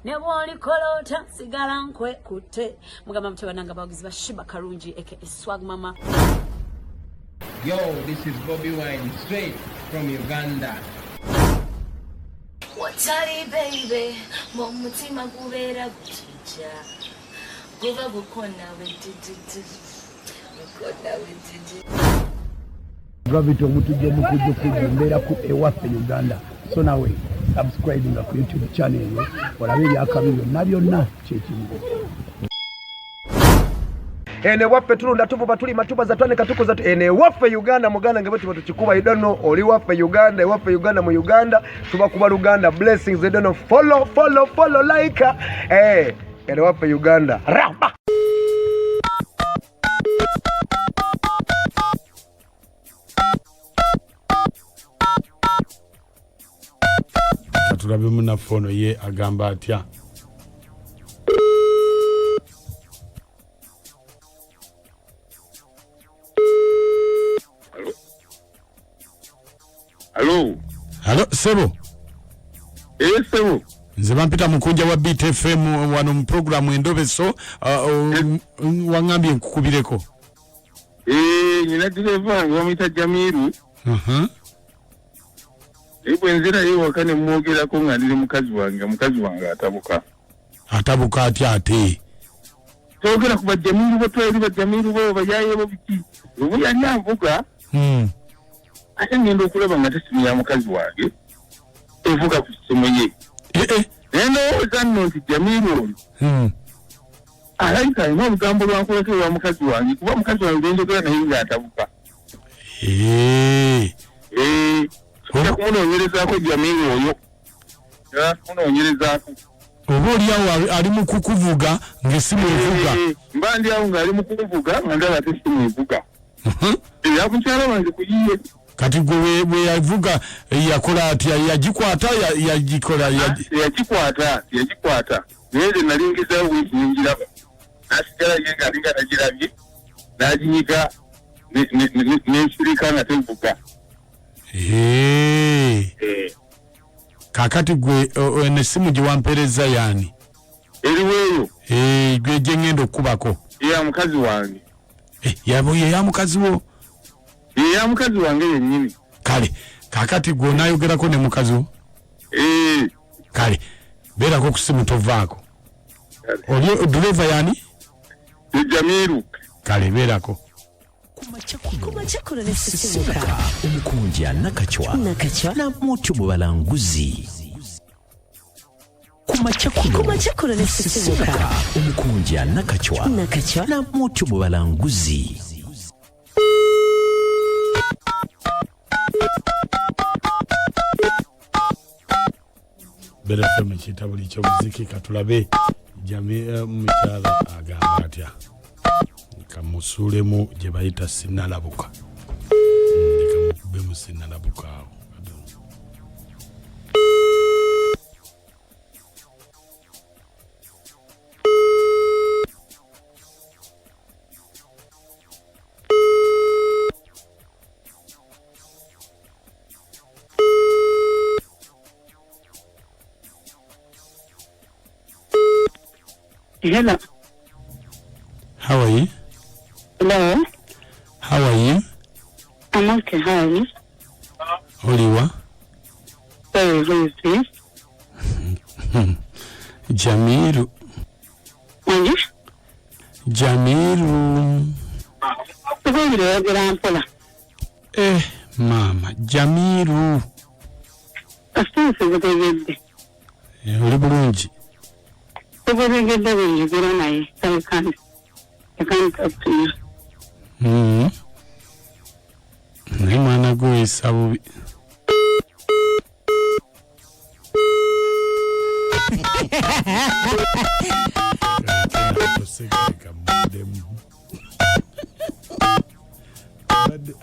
Nebwoli kolota sigala nkwe kutte mugamba mtebananga bagizi bashiba karungi aka swag mama. Yo, this is Bobby Wange straight from Uganda. Watari baby mumutima kubera kuchicha kuva gukona wetiti Gravity omutujje mukujjo kumbera ku ewaffe Uganda. So nawe subscribing ku YouTube channel yo olabe byakabiro nabyonna kyekimu. Ene waffe tulunda tuvuba tuli matuba za twane katuko za ene waffe Uganda muganda ngebe tuba tukikuba I don't know oli waffe Uganda waffe Uganda mu Uganda tuba kuba Uganda blessings I don't know follow like ene waffe Uganda ramba tulabe muna fono ye agamba atya. Hello, Sebo. Sebo. Nze bampita Mukunja wa BTFM wano mu program Endobeso wangambye nkukubireko. Nina direva ngomita Jamiru. Ibwe nzira yewa kane mwogera ko ngandire mukazi wange atabuka. Atabuka atya ate. Togera kuba Jamiru bo twali ba Jamiru bo bayaye bo biki. Ubu yali avuga. Ate ngendo okulaba nga tesimu ya mukazi wange evuga ku simu ye. Nendo ozanno nti Jamiru alayika ino obugambo lwankoleko wa mukazi wange kuba mukazi wange njogera naye nga atabuka. Kumunoonyerezaako Jamiru oyo. Kumunoonyerezaako. Oba oliawo ali mu kukuvuga ng'essimu evuga. Mba ndi awo ng'ali mu kukuvuga nga ndaba ate essimu evuga. Yakukyala wange kuyiye. Kati gwe yavuga yakola atya yagikwata yagikola yagikwata naye nalingiza wiki njiraba nasigala yenga alinga nagirabye naginyiga nensirika nga tevuga. Kakati gwe enesimu gye wampereza yani eriweeyo gwe gye ngenda okubako ya mukazi wange ya mukazi wo ya mukazi wange yennyini. Kale kakati gwe onayogerako ne mukazi wo kale beerako ku simu tovaako oli driver yani Jamiru kale beerako kumachakula nesisimuka Mukunja nakachwa na moto mu balanguzi kumachakula nesisimuka Mukunja nakachwa na moto mu balanguzi. Bela feme kitabuli ky'obuziki katulabe mukyala agamba atya kamusuulemu gye bayita sinnalabuka kamukubemu sinnalabuka awo. Hello. How are you? Hello. How are you? I'm okay. How are you? Oliwa? Sorry, who is this? Jamiru. Wange? Jamiru. Tugongere Grandpola. Mama, Jamiru. Astanse gudegedde. Oli bulungi. Tugongere wenye gira naye. So I can't talk to you. Naye mwana gwe esabubi.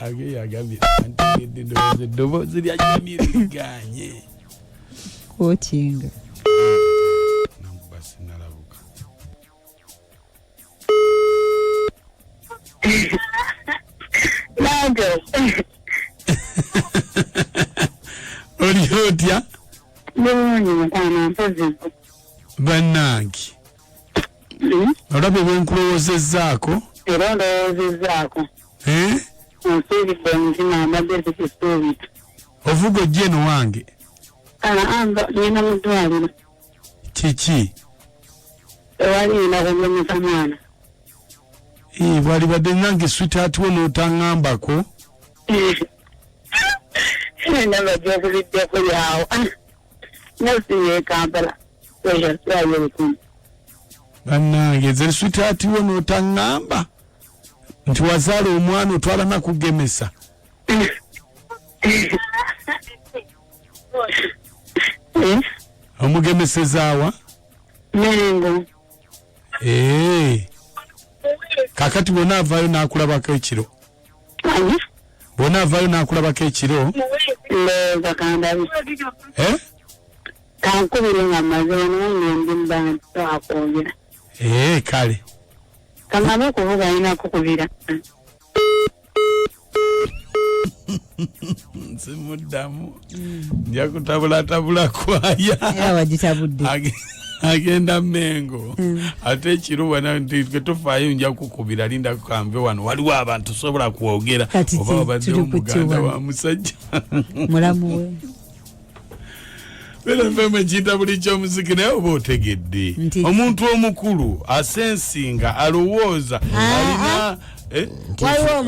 Age yagambye anti eddoboozi lya Jamiru liganye. Kokinga. Basi nalabuka. Nago. otya? Bulungi mukwana mpozi. Bannange. Olabye bwe nkulowoozezzaako? Era ndowoozezaako. Nsuubidde omutima abadde zikisuubita. Ovuga ojja eno wange? Amba ngenda mu ddwaliro. Kiki? Ewali ngenda kugemesa mwana. Bwali badde nange sweetheart we n'otaŋŋambako? Ndaba gy'okubiddeko lyawo. Nasiye Kampala. Swayo bukumi. Bannange nze sweetheart we n'otaŋŋamba nti wazaala omwana otwala nakugemesa. Omugemesezaawa? Mengo. Kakati bw'ona avaayo n'akulabako ekiro? Bw'ona avaayo n'akulabako ekiro? Ndowooza kandabi. Kankubire nga mmaze ng'endi mbantu akwogera. Kale. Kamabe okuvuga alina kukubira. Nsimuddamu. Nja kutabulatabula kwaya. Era wagitabudde. Agenda Mengo. Ate ekiro bwana nti tofaayo nja kukubira linda kukambe wano. Waliwo abantu sobola kwogera oba obadde omuganda wa musajja. Mulamu we. Bela feme chita buli ky'omuziki naye oba otegedde. Omuntu omukulu asensinga alowooza alina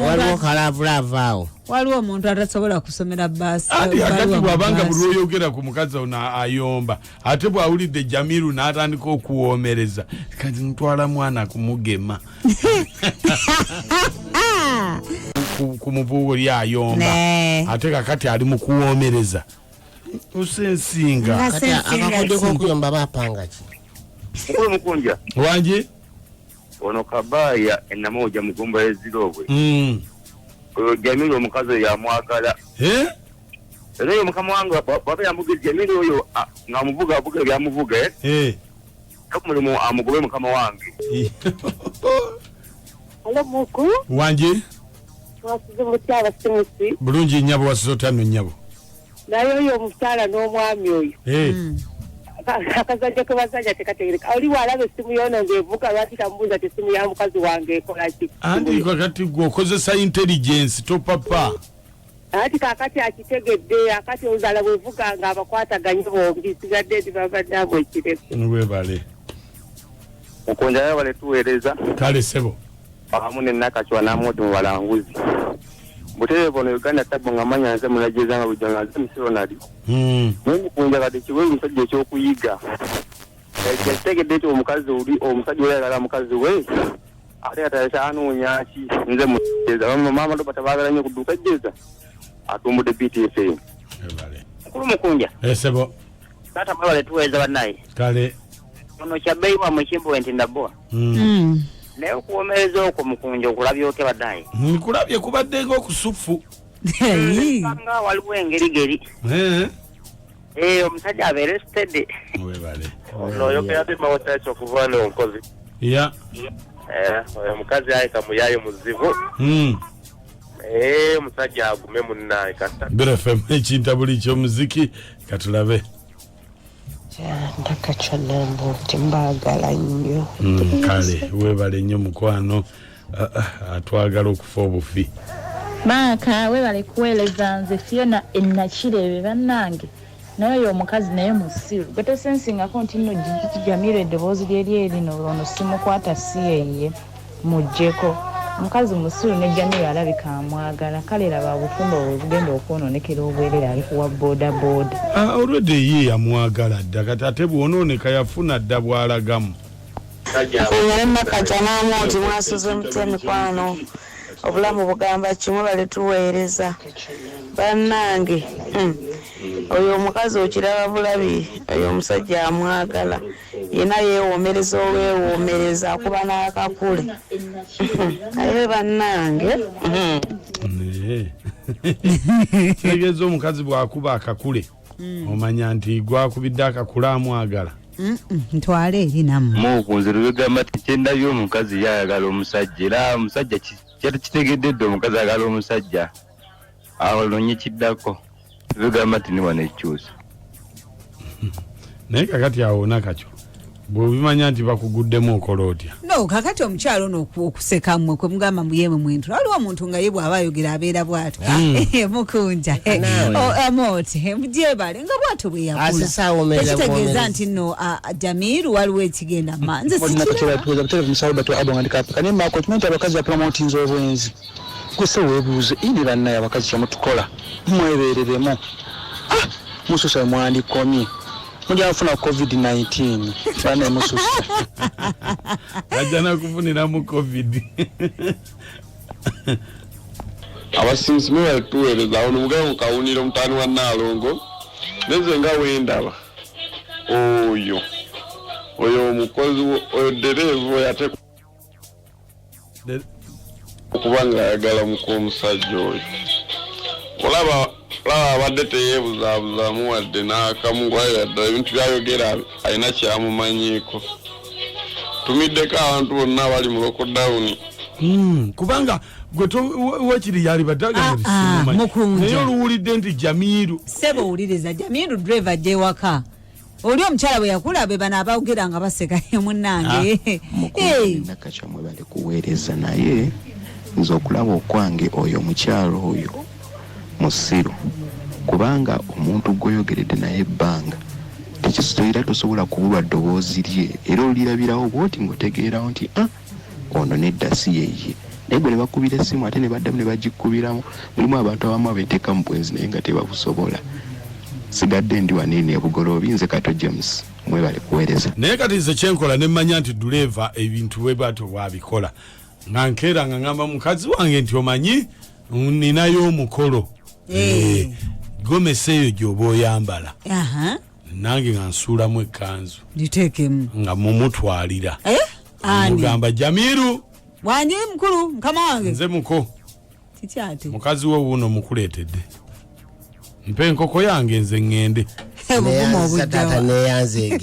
waliwo kalavulava. Waliwo omuntu atasobola kusomera bbaasi. Akati bw'abanga buli oyogera ku mukazi ono ayomba ate bw'awulidde Jamiru n'atandika okuwoomereza kati ntwala mwana kumugema. Ku muvugo lya ayomba ate kakati ali mu kuwoomereza. Usensinga. Akakudeko okuyomba bapanga ki? Mukulu Mukunja. Wange? Ono kabaya enamoja mugomba ezirobwe. Oyo Jamiru omukazi yamwagala. Era oyo mukama wange baba yamugize Jamiru oyo ngamuvuga avuga byamuvuga Kamulimu amugobe mukama wange. Hello Muku. Wange? Wasize mutyaba simusi. Bulungi nnyabo wasize otano nnyabo. Naye oyo omukyala n'omwami oyo. Akazajja ke bazajja tekategereka. Oli walabe essimu yono ng'evuga lwaki tamubuuza ti essimu ya mukazi wange ekola ki? Andi kakati gwokozesa intelligence topapa. Ati kakati akitegedde akati ozala bwevuga ng'abakwataganye bombi sigadde nti babadde abo ekireko. Webale. Mukunja yawe baletuweereza. Kale sebo. Awamu ne Nakachwa n'amodi mu balanguzi. Butere bono Uganda tabo ngamanya nze mulajeza nga bujanga nze missionary. Mukunja kati kiwe musajja ekyokuyiga. Ekitegedde ekyo omukazi oli omusajja oyo ayagala mukazi we. Ate atayesa anoonya ki nze mujeza. Mama ndo batabagala nnyo kudduka jeza. Atumbudde BTFM. Mukulu Mukunja. Sebo. Tata bale tuweza bannaye. Kale. Ono kyabbeyi wa mukimbo enti ndabwa. Naye okuwomereza okwo Mukunja okulabya oke baddaye. Nkulabye kubadde ng'okusufu. Nga waliwo engerigeri. Omusajja abeere steady. Webale. Oyogera ti mawotaki okuva n'onkozi. Ya. Oyo mukazi ayita muyayo muzibu. Omusajja agume munnaye kasa. BFM ekinta buli ky'omuziki katulabe. Nakachwa nambo timbagala nnyo. Kale webale nnyo mukwano atwagala okufa obufi. Maka webale kuweereza nze Fiona ennakirebe bannange. Naye oyo omukazi naye musiru. Gwe sensingako nti nno Jamiru eddoboozi lye lino ono simukwata si yeye mujjeko. Mukazi musiru ne Jamiru alabika amwagala. Kale laba obufumbo obugenda okwonoonekera obwerere ali kuwa boda boda. Already ye yamwagala dda kati ate bw'onooneka yafuna dda bw'alagamu. Nakachwa n'amoti mwasuze mutya mikwano. Obulamu bugamba kimu bale tuweereza. Bannange. Oyo omukazi okiraba bulabi oyo omusajja amwagala yena yeewoomereza olwewoomereza akuba n'akakule naye bannange tegeeza omukazi bw'akuba akakule omanya nti gwakubidde akakule amwagala ntwale eri nammwe mukunze lwegamba ti kyendabye omukazi yayagala omusajja era omusajja kitegedde dde omukazi ayagala omusajja awo lonye kiddako lwegamba ti ni wano ekyusa naye kakati awo Nakacho bw'obimanya nti bakuguddemu okola otya? No, kakati omukyalo ono okuseka mmwe kwe mugamba muyemu mwintu. Waliwo omuntu nga ye bw'aba ayogera abeera bw'atyo. Mukunja. Amote. Mugyebale nga bw'atyo bwe yakula. Ekitegeeza nti nno Jamiru waliwo ekigenda manze abakazi bapromotinze obwenzi. Kwese weebuuze ini bannaye abakazi kyemutukola mwebereremu. Mususa mwandikomye. Mujafuna COVID-19 bana mususa ajana kufunira mu COVID abasinzi mwe tuwereza ono mugabo kawunira mutani wa Nalongo neze nga wendaba oyo mukozi oyo derevo yate okubanga yagala mukomusajja oyo olaba abadde teyeebuzabuza muwadde n'akamugwayo ddala ebintu byayogera alina kyamumanyiiko. Tumiddeko abantu bonna bali mu lockdown. Kubanga gwe wakiri yali Mukunja naye oluwulidde nti Jamiru sebo owuliriza Jamiru driver ajja ewaka oli omukyala bwe yakula be bano abawogera nga baseka munnange Nakacho bali kuweereza naye nze okulaba okwange oyo omukyalo oyo musiru kubanga omuntu goyogeredde naye ebbanga tekisitoira tosobola kubulwa ddoboozi lye era olirabirawo bwoti ng'otegeerawo nti ono nedda si yeye naye gwe ne bakubira essimu ate ne baddamu ne bagikubiramu mulimu abantu abamu abeeteeka mu bwenzi naye nga tebabusobola. Sigadde ndi wanene ebugoloobi nze Kato James mwebale kuweereza. Naye kati nze kyenkola ne mmanya nti duleeva ebintu bwe batyo bwabikola nga nkeera nga ngamba mukazi wange nti omanyi ninayo omukolo gomesa eyo gy'oba oyambala nange nga nsuulamu ekkanzu litekemu nga mumutwalira mugamba Jamiru Wange mukulu mukama wange nze muko kikyate mukazi wo wuno mukuleetedde mpe enkoko yange nze ŋŋende neyanze